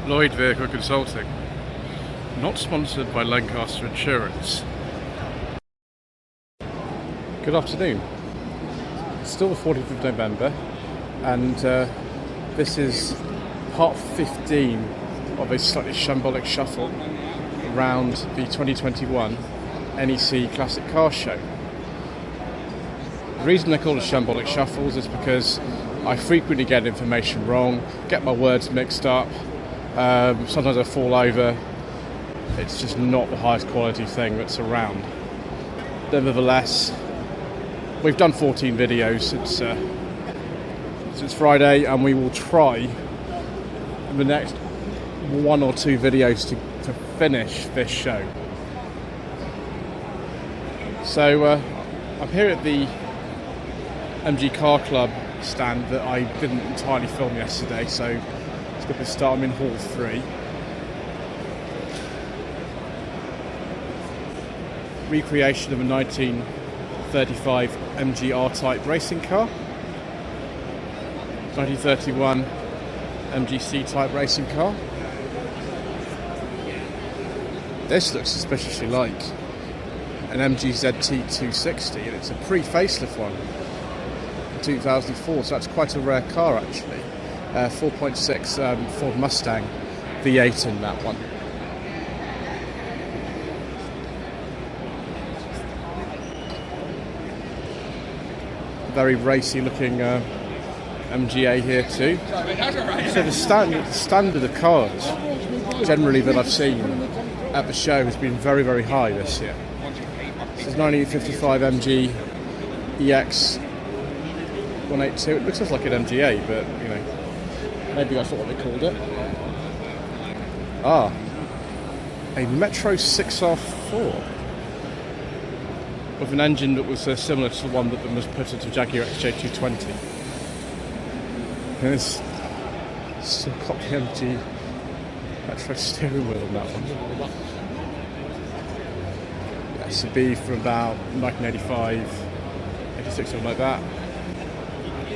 Lloyd Vehicle Consulting, not sponsored by Lancaster Insurance. Good afternoon. It's still the 14th of November, and this is part 15 of a slightly shambolic shuffle around the 2021 NEC Classic Car Show. The reason they call it shambolic shuffles is because I frequently get information wrong, get my words mixed up, sometimes I fall over. It's just not the highest quality thing that's around. Nevertheless, we've done 14 videos since Friday, and we will try in the next 1 or 2 videos to finish this show. So I'm here at the MG Car Club stand that I didn't entirely film yesterday, so let's get this started. I'm in Hall 3. Recreation of a 1935 MG R-Type racing car, 1931 MG C-Type racing car. This looks suspiciously like an MG ZT 260, and it's a pre-facelift one, 2004, so that's quite a rare car actually. 4.6 Ford Mustang V8 in that one. Very racy looking MGA here too. So the standard of cars generally that I've seen at the show has been very, very high this year. This is 1955 MG EX 182. It looks just like an MGA, but you know, maybe that's not what they called it. Ah, a Metro 6R4 with an engine that was similar to the one that was put into Jaguar XJ220. And it's still got the MG Metro steering wheel on that one. Yeah, it's a B from about 1985, 86, something like that.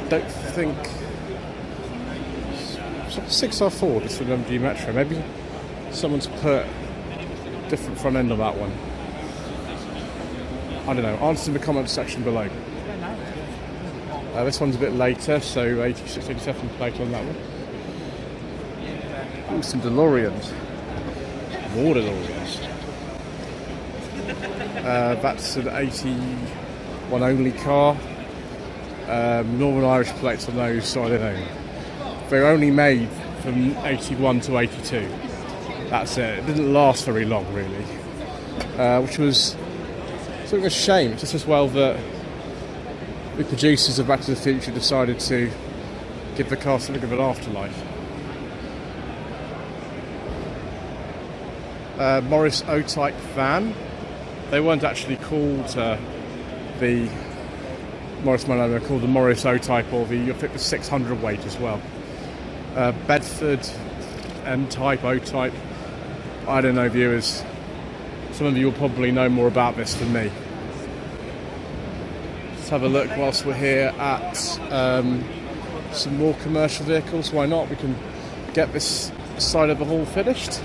Don't think it's not 6R4, just an MG Metro. Maybe someone's put a different front end on that one. I don't know. Answer in the comments section below. This one's a bit later, so 86, 87 plate on that one. Ooh, some DeLoreans. More DeLoreans. That's an 81 only car. Northern Irish plates on those, so I don't know. They're only made from 81 to 82. That's it. It didn't last very long, really. Which was sort of a shame. It's just as well that the producers of Back to the Future decided to give the car something of an afterlife. Morris O-Type van. They weren't actually called the Morris Malone, they're called the Morris O-Type, or the 600 weight as well. Bedford M-Type, O-Type. I don't know, viewers. Some of you will probably know more about this than me. Let's have a look whilst we're here at some more commercial vehicles. Why not? We can get this side of the hall finished.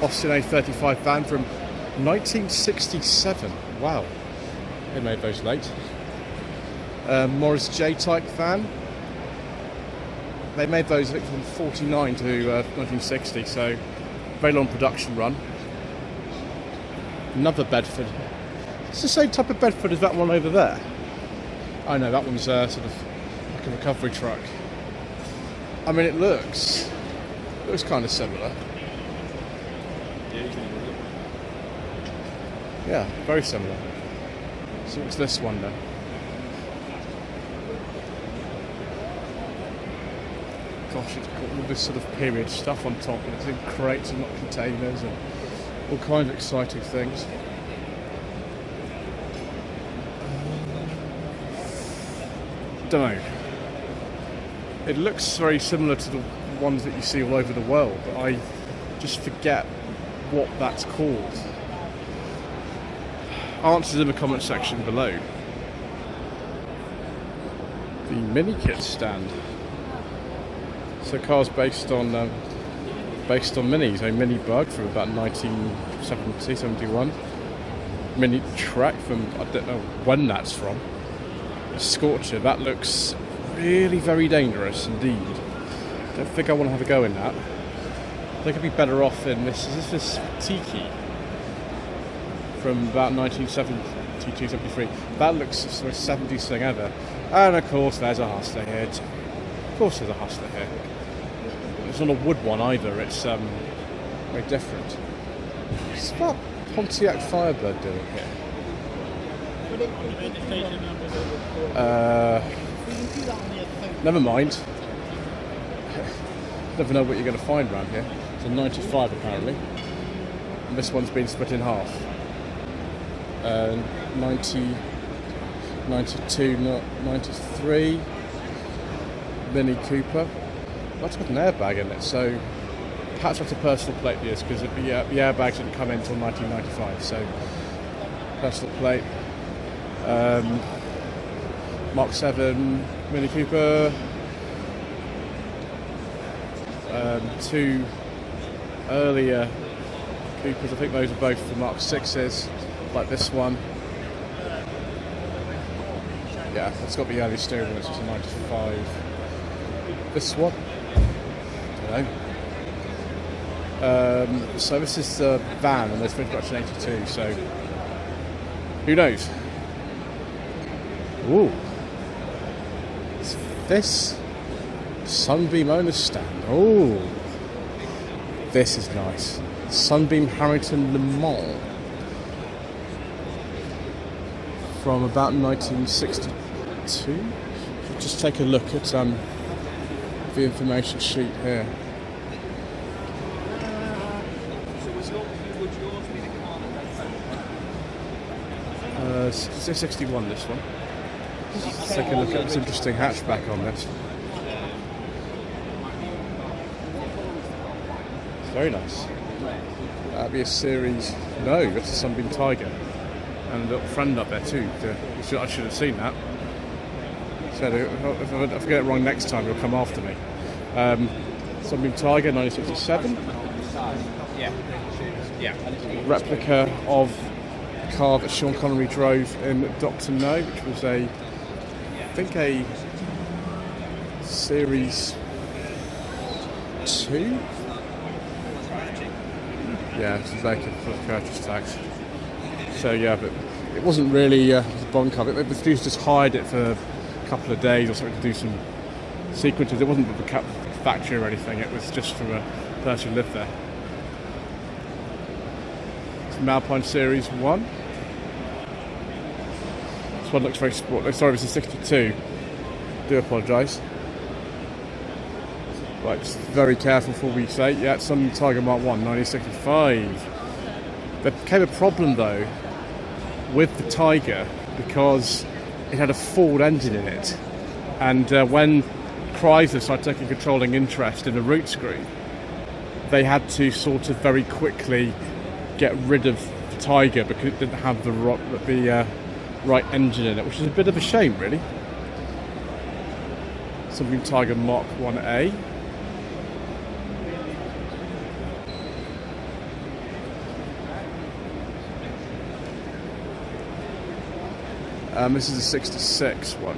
Austin A35 van from 1967. Wow, they made those late. Morris J-Type van. They made those, I think, from 49 to 1960, so very long production run. Another Bedford. It's the same type of Bedford as that one over there. Oh no, that one's sort of like a recovery truck. I mean, it looks kind of similar. Yeah, very similar. So what's this one then? Gosh, it's got all this sort of period stuff on top, and it's in crates and not containers, and all kinds of exciting things. Don't know. It looks very similar to the ones that you see all over the world, but I just forget what that's called. Answers in the comment section below. The mini kit stand. So cars based on Minis. A Mini Bug from about 1970, 71. Mini Track from, I don't know when that's from. A Scorcher, that looks really very dangerous indeed. Don't think I want to have a go in that. They could be better off in this. Is this Tiki from about 1972, 73? That looks the sort of 70s thing ever. And of course, there's a Hustler here. Of course, there's a Hustler here. It's not a wood one either. It's very different. What's that Pontiac Firebird doing here? Never mind. Never know what you're going to find around here. It's a 95 apparently. And this one's been split in half. 90, 92, 93. Mini Cooper. That's got an airbag in it, so perhaps that's a personal plate, yes, because the airbags didn't come in until 1995. So personal plate. Mark 7 Mini Cooper. Two earlier Coopers, I think those are both the Mark 6s, like this one. Yeah, it's got the early steering wheel, it's just a 95. This one, I don't know. So this is the van, and there's finished production 82, so who knows? Ooh. It's this Sunbeam owner's stand. Oh, this is nice. Sunbeam Harrington Le Mans from about 1962. Just take a look at the information sheet here. It's 61, this one. Let's take a look at this interesting hatchback on this. It's very nice. That'd be a series. No, that's a Sunbeam Tiger. And a little friend up there too. I should have seen that. So if I get it wrong next time, he'll come after me. Sunbeam Tiger, 1967. Yeah. Replica of a car that Sean Connery drove in Dr. No, which was I think a Series 2? Yeah, it's vacant for the purchase tax. So yeah, but it wasn't really a Bond car. The producers just hired it for a couple of days or something to do some sequences. It wasn't the factory or anything. It was just from a person who lived there. It's Alpine Series 1. This one looks very sport. Sorry, this is 62. Do apologise. Right, just very careful before we say. Yeah, it's some Tiger Mark 1, 1965. There became a problem though with the Tiger because it had a Ford engine in it, and when Chrysler started taking controlling interest in the root screw, they had to sort of very quickly get rid of the Tiger because it didn't have the right engine in it, which is a bit of a shame, really. Something Tiger Mark 1A. This is a 66 one.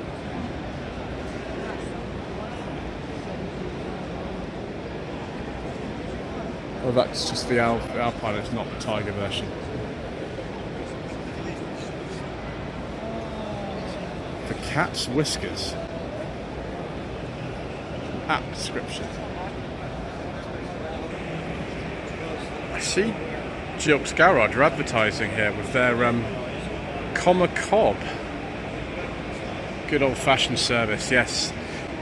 Oh, that's just the Alpine, it's not the Tiger version. The cat's whiskers. Apt description. I see Jilk's Garage are advertising here with their Comma Cob. Good old-fashioned service, yes.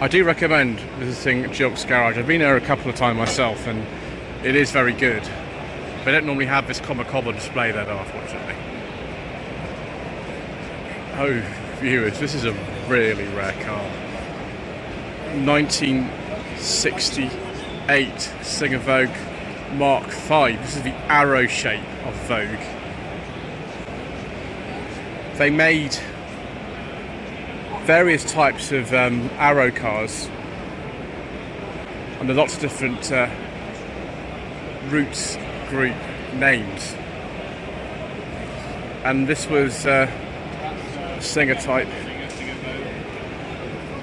I do recommend visiting Jilk's Garage. I've been there a couple of times myself, and it is very good. They don't normally have this Comma Cob on display there, though, unfortunately. Oh, viewers, this is a really rare car. 1968 Singer Vogue Mark V. This is the arrow shape of Vogue. They made various types of arrow cars under lots of different roots group names. And this was a Singer type.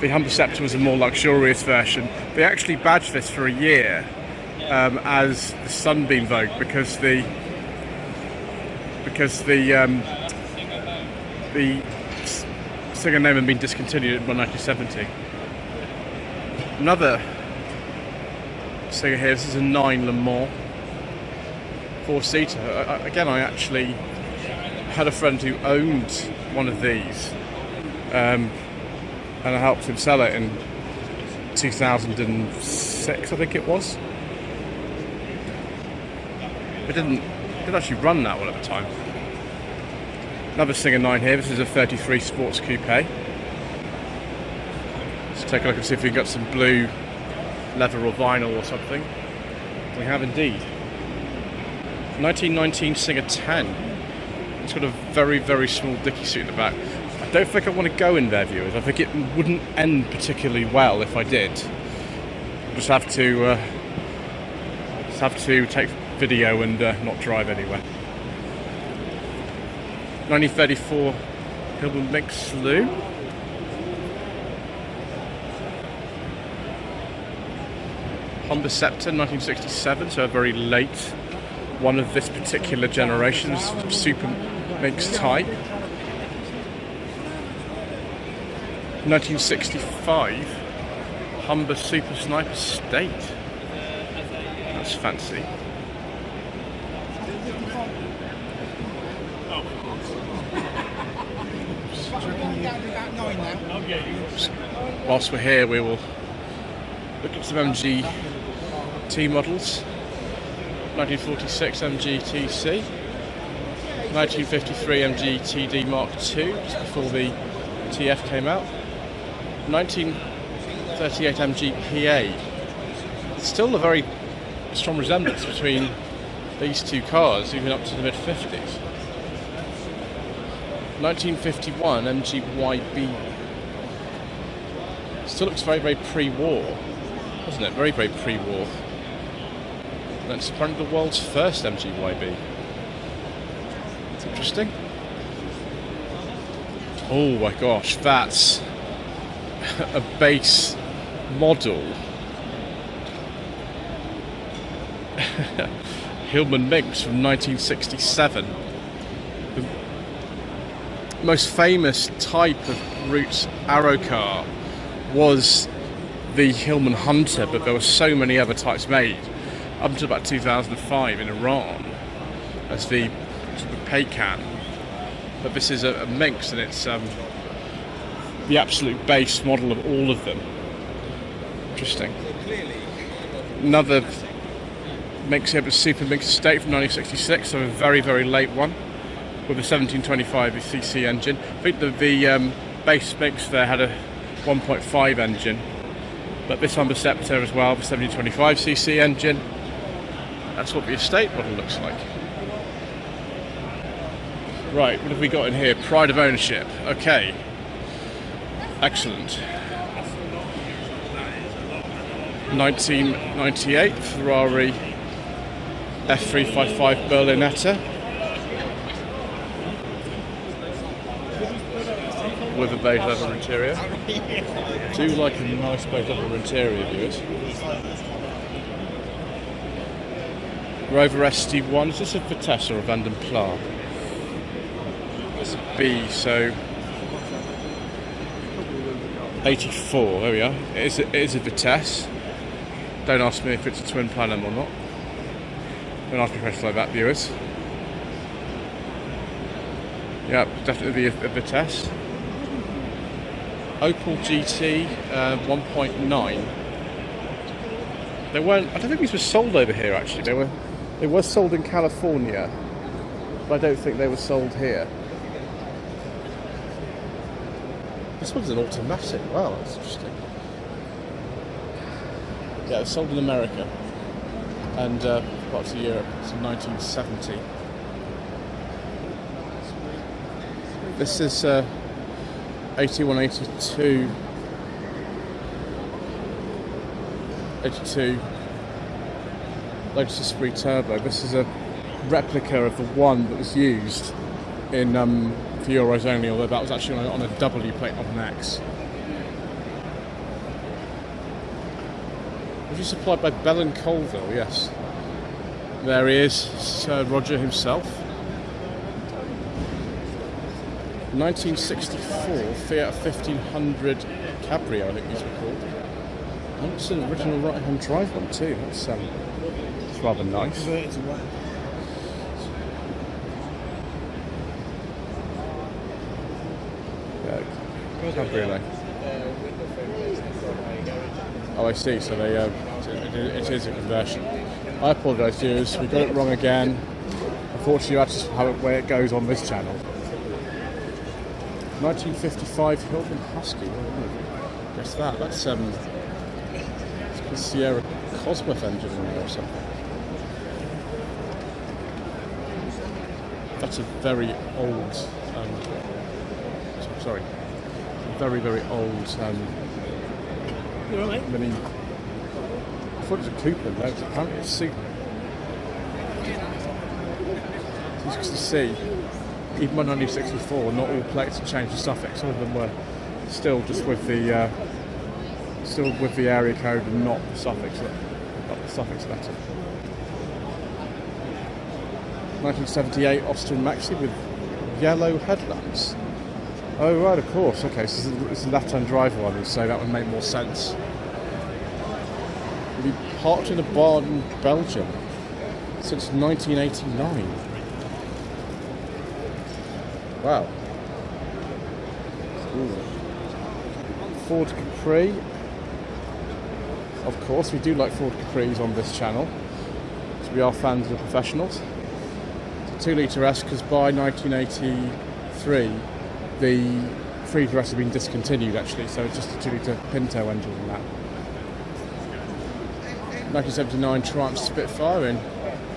The Humber Sceptre was a more luxurious version. They actually badged this for a year as the Sunbeam Vogue because the Singer name had been discontinued in 1970. Another Singer here. This is a 9 Le Mans 4-seater. Again, I actually had a friend who owned one of these, and I helped him sell it in 2006, I think it was. It didn't actually run that well at the time. Another Singer 9 here. This is a 33 Sports Coupe. Let's take a look and see if we can get some blue leather or vinyl or something. We have indeed. 1919 Singer 10. It's got a very, very small dicky suit in the back. I don't think I want to go in there, viewers. I think it wouldn't end particularly well if I did. Just have to take video and not drive anywhere. 1934 Hillman Mink Saloon. Humber Sceptre, 1967, so a very late one of this particular generation, Super Minx type. 1965 Humber Super Sniper State. That's fancy. Whilst we're here, we will look at some MG T models. 1946 MG TC, 1953 MG TD Mark II, just before the TF came out, 1938 MG PA. There's still a very strong resemblance between these two cars, even up to the mid-50s. 1951 MG YB. Still looks very, very pre-war, doesn't it? Very, very pre-war. That's apparently the world's first MG YB. It's interesting. Oh my gosh, that's a base model. Hillman Minx from 1967. The most famous type of Roots Arrow car was the Hillman Hunter, but there were so many other types made up until about 2005 in Iran as the sort of Paycan. But this is a Minx, and it's the absolute base model of all of them. Interesting. Another Minx here, but Super Minx Estate from 1966, so a very, very late one with a 1725 cc engine. I think the base Minx there had a 1.5 engine, but this Humber Sceptre as well, the 1725 cc engine. That's what the estate model looks like. Right, what have we got in here? Pride of ownership. Okay. Excellent. 1998 Ferrari F355 Berlinetta with a beige leather interior. Do like a nice beige leather interior, viewers. Rover ST1, is this a Vitesse or a Vanden Plas? It's a B, so 84, there we are. It is a Vitesse. Don't ask me if it's a twin Planum or not. Don't ask me questions like that, viewers. Yeah, definitely a Vitesse. Opel GT 1.9. They weren't. I don't think these were sold over here. Actually, they were sold in California, but I don't think they were sold here. This one's an automatic. Wow, that's interesting. Yeah, it's sold in America and parts of Europe. It's in 1970. This is 81, 82 82 Lotus Esprit Turbo. This is a replica of the one that was used in for Euros only, although that was actually on a W plate, not an X. Was he supplied by Bell and Colville? Yes. There he is, Sir Roger himself. 1964 Fiat 1500 Cabrio, I think these were called. And it's an original right-hand drive one too. That's rather nice. Cabriolet. Oh, I see. So they it is a conversion. I apologise, viewers. We got it wrong again. Unfortunately, that's just how the way it goes on this channel. 1955 Hillman Husky. Guess that. That's a Sierra Cosworth engine in there or something. That's a very old. Sorry. Very, very old. You all right, mate? Mini. I thought it was a coupe, no, apparently it's a Super. As you can see, even by 1964, not all plates had changed the suffix. Some of them were still just with the area code and not the suffix letter. 1978 Austin Maxi with yellow headlamps. Oh right, of course. Okay, so it's a left-hand driver one, so that would make more sense. We've been parked in a barn in Belgium since 1989. Wow. Ooh. Ford Capri. Of course, we do like Ford Capris on this channel, so we are fans of the professionals. It's a 2-litre S, because by 1983 the 3-litre S had been discontinued actually, so it's just a 2-litre Pinto engine in that. 1979 Triumph Spitfire in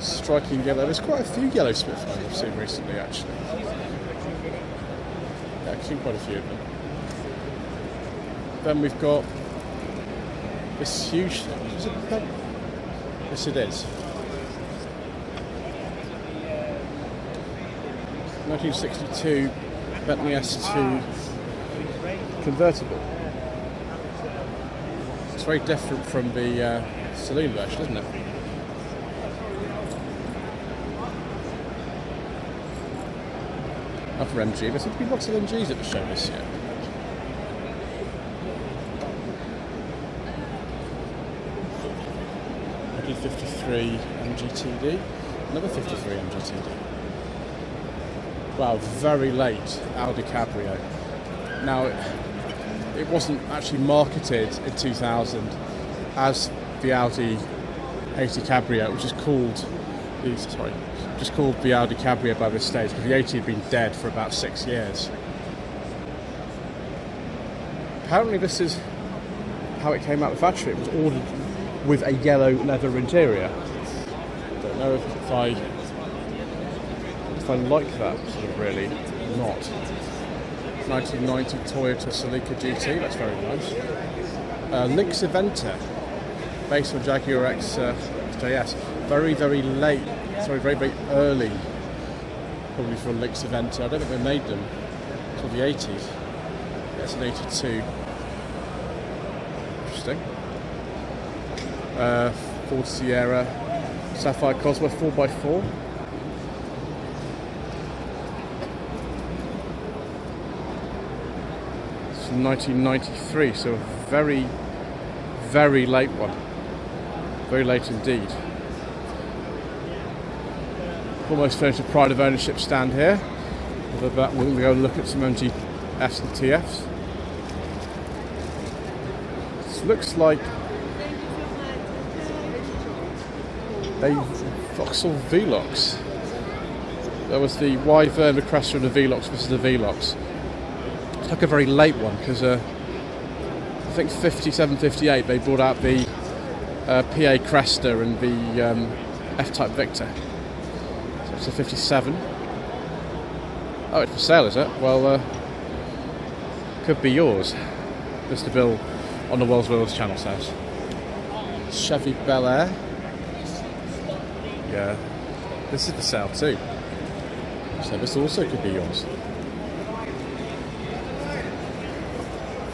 striking yellow. There's quite a few yellow Spitfires I've seen recently actually. Yeah, I've seen quite a few of them. Then we've got this huge thing. Is it that? Yes, it is. 1962 Bentley S2 convertible. It's very different from the saloon version, isn't it? Up for MG. There seem to be lots of MGs at the show this year. .53 MGTD, another 53 MGTD. Wow, very late Audi Cabrio. Now, it wasn't actually marketed in 2000 as the Audi 80 Cabrio, which is called the Audi Cabrio by this stage, because the 80 had been dead for about 6 years. Apparently this is how it came out of the factory. It was ordered with a yellow leather interior. Don't know if I like that, sort of really not. 1990 Toyota Celica GT, that's very nice. Lynx Aventa, based on Jaguar XJS. Very, very late, sorry, very, very early, probably for a Lynx Aventa. I don't think they made them until the 80s. That's an 82. Interesting. Ford Sierra Sapphire Cosworth 4x4. It's from 1993, so a very, very late one. Very late indeed. Almost finished a pride of ownership stand here. With that, we'll go and look at some MG Fs and TFs. This looks like a Vauxhall Velox. There was the Wyvern, the Cresta and the Velox. This is the Velox. It's like a very late one, because I think 57, 58 they brought out the PA Cresta and the F-Type Victor. So it's a 57. Oh, it's for sale, is it? Well, could be yours, Mr. Bill on the World's Wheels channel says. Chevy Bel Air. Yeah, this is for sale too. So this also could be yours.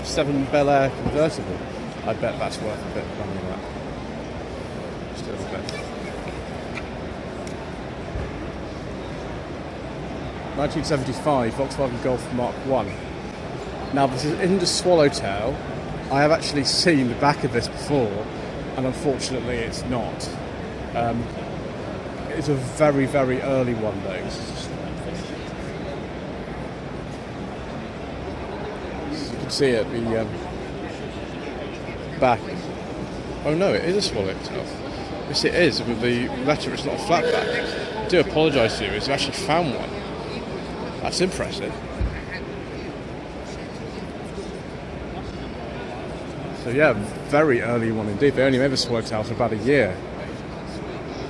7 Bel Air convertible. I bet that's worth a bit of money. That. Just a little bit. 1975 Volkswagen Golf Mark 1. Now this is in the Swallow Tail. I have actually seen the back of this before, and unfortunately it's not. It's a very, very early one though. So you can see it, the back. Oh no, it is a Swallow Tail. Yes it is, with the letter it's not a flat back. I do apologise to you, I've actually found one. That's impressive. So yeah, very early one indeed. They only made the Swallow Tail for about a year. I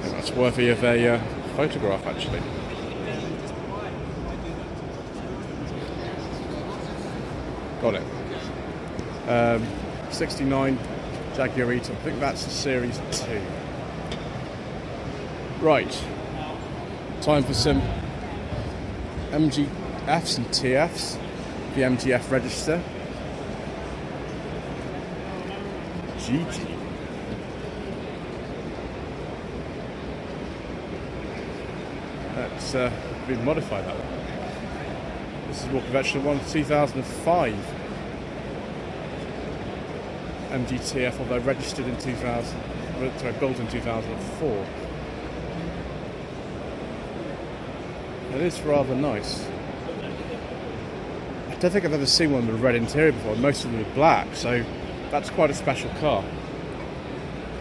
think that's worthy of a photograph actually. Got it. 69 Jaguar Eaton. I think that's the Series 2. Right. Time for some MGFs and TFs. The MGF register. GG. That's been modified, that one. This is more conventional one, 2005 MGTF, although registered in built in 2004. It is rather nice. I don't think I've ever seen one with a red interior before. Most of them are black, so that's quite a special car.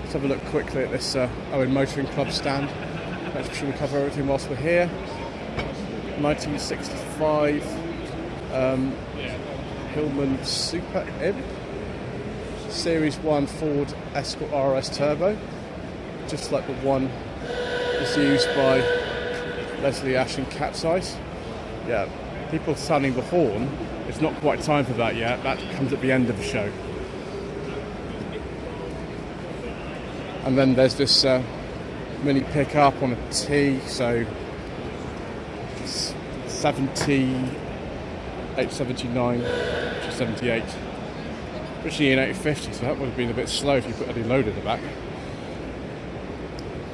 Let's have a look quickly at this Owen Motoring Club stand. Let's sure we cover everything whilst we're here. 1965 Hillman Super Imp. Series 1 Ford Escort RS Turbo. Just like the one that's used by Leslie Ash and Cat's Eyes. Yeah, people sounding the horn. It's not quite time for that yet. That comes at the end of the show. And then there's this mini pickup on a T, so 879, 78. Originally in 850, so that would have been a bit slow if you put any load in the back.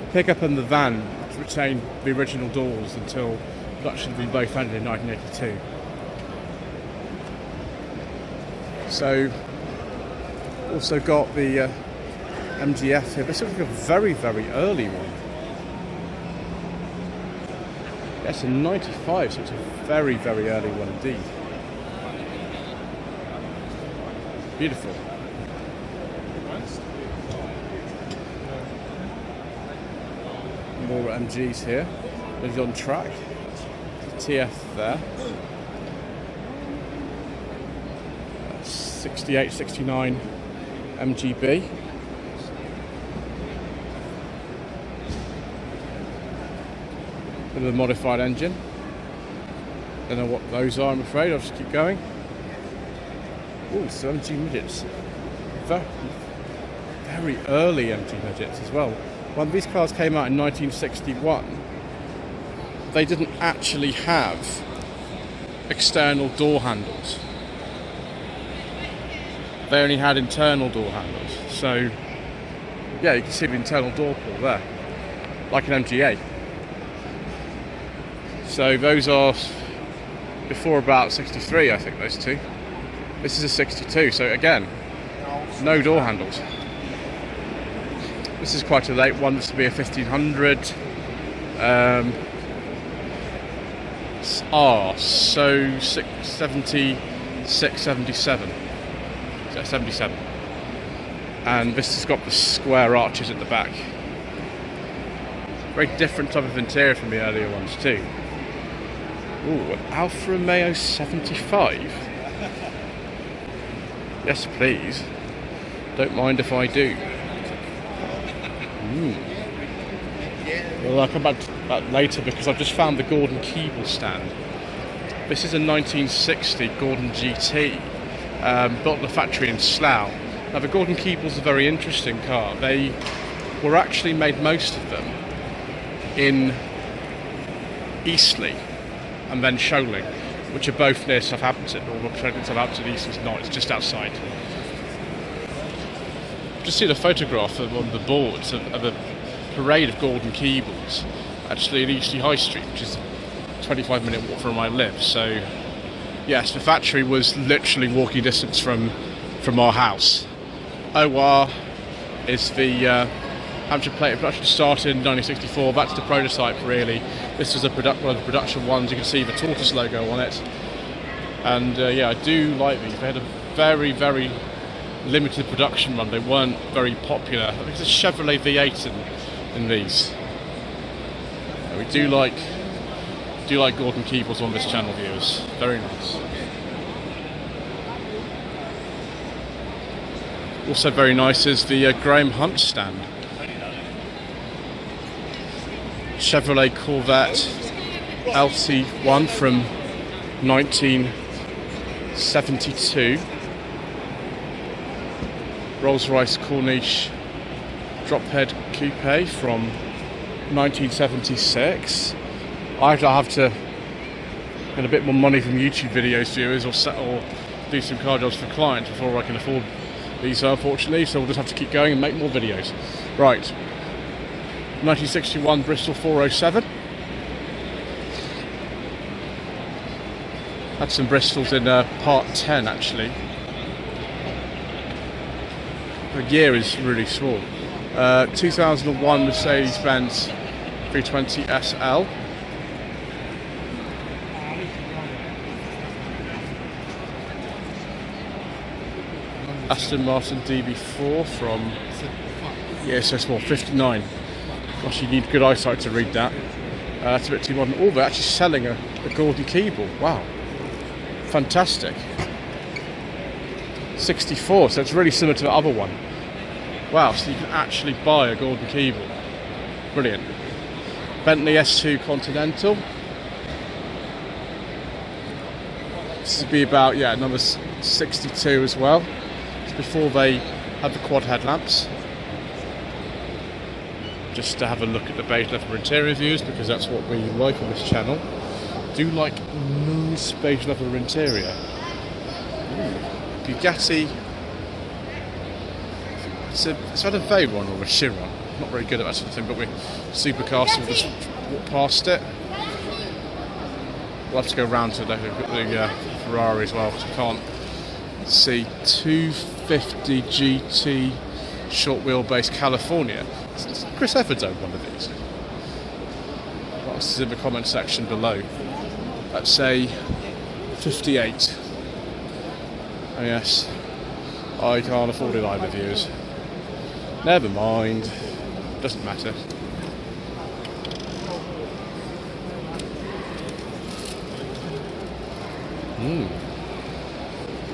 The pickup and the van retained the original doors until production had been both ended in 1982. So, also got the MGF here. This looks like a very, very early one. Yes, in 95, so it's a very, very early one indeed. Beautiful. More MGs here. It's on track. TF there. 68, 69 MGB. With a modified engine. Don't know what those are, I'm afraid. I'll just keep going. Oh, some MG Midgets. Very early MG Midgets as well. When these cars came out in 1961, they didn't actually have external door handles. They only had internal door handles. So, yeah, you can see the internal door pull there, like an MG8. So those are before about 63, I think, those two. This is a 62, so again, no door handles. This is quite a late one. This will be a 1500. So 76, 77. So 77. And this has got the square arches at the back. Very different type of interior from the earlier ones too. Ooh, an Alfa Romeo 75. Yes, please. Don't mind if I do. Well, I'll come back to that later because I've just found the Gordon-Keeble stand. This is a 1960 Gordon GT, built in a factory in Slough. Now the Gordon-Keeble's a very interesting car. They were actually made, most of them, in Eastleigh and then Shambolic, which are both near Southampton, or Southampton. Eastleigh's not, it's just outside. Just seen a photograph of one of the boards of a parade of Gordon-Keebles, actually in Eastleigh High Street, which is a 25-minute walk from where I live. So yes, the factory was literally walking distance from our house. OR is the Hampshire plate production started in 1964. That's the prototype, really. This is one of the production ones. You can see the tortoise logo on it. And yeah, I do like these. They had a very, very limited production run. They weren't very popular. I think it's a Chevrolet V8 in these. We do like Gordon-Keeble's on this channel, viewers. Very nice. Also very nice is the Graham Hunt stand. Chevrolet Corvette LT1 from 1972. Rolls-Royce Corniche Drophead Coupe from 1976. I have to get a bit more money from YouTube videos, viewers, or do some car jobs for clients before I can afford these, unfortunately, so we'll just have to keep going and make more videos. Right, 1961 Bristol 407. Had some Bristols in part 10, actually. The gear is really small. 2001 Mercedes-Benz 320 SL. Aston Martin DB4 from, yeah, so small, 59. Gosh, you need good eyesight to read that. It's a bit too modern. Oh, they're actually selling a Gordon-Keeble. Wow, fantastic. 64, so it's really similar to the other one. Wow, so you can actually buy a Gordon-Keeble. Brilliant. Bentley S2 Continental. This would be about, yeah, number 62 as well. Before they had the quad headlamps. Just to have a look at the beige leather interior views, because that's what we like on this channel. Do like nice beige leather interior. Bugatti. It's either a Veyron or a Chiron. I'm not very good at that sort of thing, but we supercars will just walk past it. We'll have to go round to the Ferrari as well, because I can't see. 250 GT short wheelbase California. Chris Evans owned one of these. What's in the comment section below? Let's say 58. Oh yes, I can't afford it either, viewers. Never mind, doesn't matter.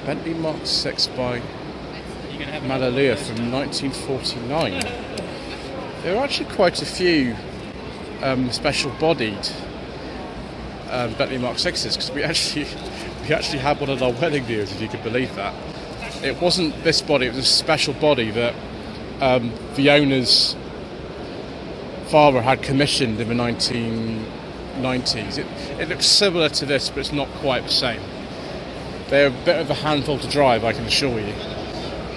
Bentley Mark 6 by Malalia from 1949. There are actually quite a few special bodied Bentley Mark 6s, because we actually had one at our wedding, viewers, if you could believe that. It wasn't this body, it was a special body that the owner's father had commissioned in the 1990s. It looks similar to this, but it's not quite the same. They're a bit of a handful to drive, I can assure you.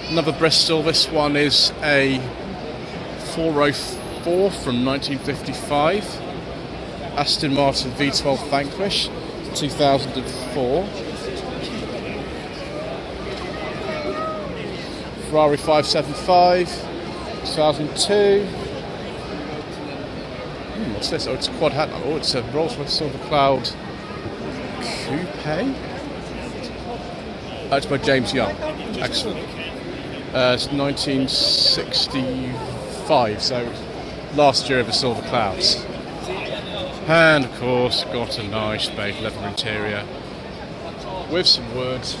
Another Bristol, this one is a 404 from 1955. Aston Martin V12 Vanquish, 2004. Ferrari 575, 2002. What's this? Oh, it's a quad headlamp. Oh, it's a Rolls-Royce Silver Cloud Coupe. Oh, it's by James Young. Excellent. It's 1965, so last year of the Silver Clouds. And of course, got a nice beige leather interior with some words.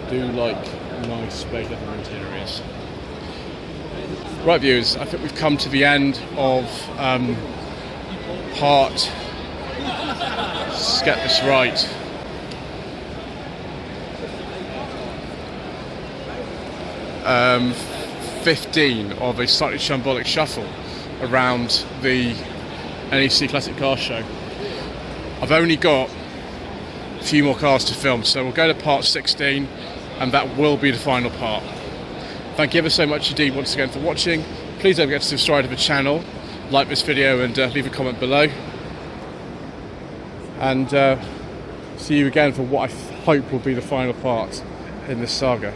Do like nice beige leather interiors. Right, viewers, I think we've come to the end of part. Let's get this right. 15 of a slightly shambolic shuffle around the NEC Classic Car Show. I've only got a few more cars to film, so we'll go to part 16 and that will be the final part. Thank you ever so much indeed once again for watching. Please don't forget to subscribe to the channel, like this video and leave a comment below. And see you again for what I hope will be the final part in this saga.